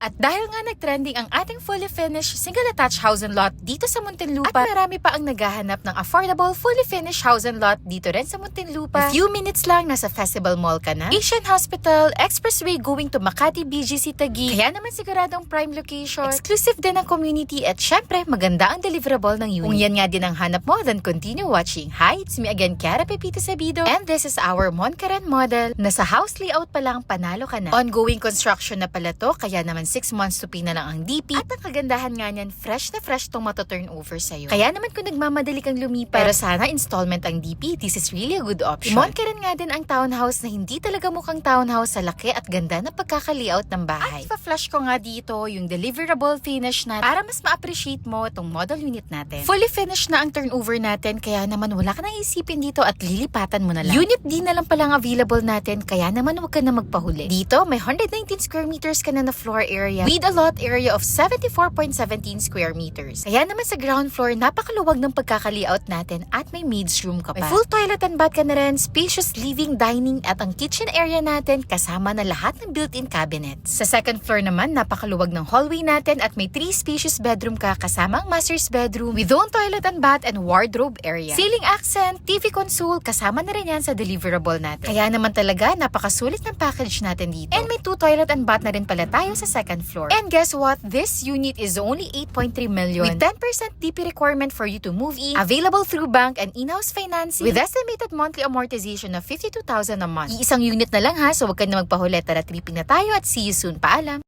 At dahil nga nag-trending ang ating fully finished single-attached house and lot dito sa Muntinlupa, at marami pa ang naghahanap ng affordable fully finished house and lot dito rin sa Muntinlupa. A few minutes lang, nasa Festival Mall ka na. Asian Hospital, expressway going to Makati BGC Taguig. Kaya naman siguradong prime location. Exclusive din ang community at syempre maganda ang deliverable ng unit. Kung yan nga din ang hanap mo, then continue watching. Hi, it's me again, Kiara Pepito Sabido. And this is our Moncaren model. Nasa house layout pa lang, panalo ka na. Ongoing construction na pala to, kaya naman 6 months to pay na lang ang DP. At ang kagandahan nga niyan, fresh na fresh tong matuturn over sa'yo. Kaya naman kung nagmamadali kang lumipat, pero sana installment ang DP, this is really a good option. Moncaren nga din ang townhouse na hindi talaga mukhang townhouse sa laki at ganda na pagkaka-layout ng bahay. At pa-flash ko nga dito yung deliverable finish na para mas ma-appreciate mo itong model unit natin. Fully finished na ang turnover natin, kaya naman wala ka nang isipin dito at lilipatan mo na lang. Unit D na lang palang available natin, kaya naman huwag ka na magpahuli. Dito, may 119 square meters ka na na floor area with a lot area of 74.17 square meters. Kaya naman sa ground floor, napakaluwag ng pagkaka-layout natin at may maid's room ka pa. May full toilet and bath ka na rin, spacious living, dining at ang kitchen area natin kasama na lahat ng built-in cabinets. Sa second floor naman, napakaluwag ng hallway natin at may 3 spacious bedroom ka kasama ang master's bedroom with own toilet and bath and wardrobe area. Ceiling accent, TV console, kasama na rin yan sa deliverable natin. Kaya naman talaga, napakasulit ng package natin dito. And may 2 toilet and bath na rin pala tayo sa second floor. And guess what? This unit is only 8.3 million with 10% DP requirement for you to move in. Available through bank and in-house financing with estimated monthly amortization of 52,000 a month. Iisang unit na lang ha, so huwag ka na magpahuli. Tara, tripping na tayo at see you soon. Paalam!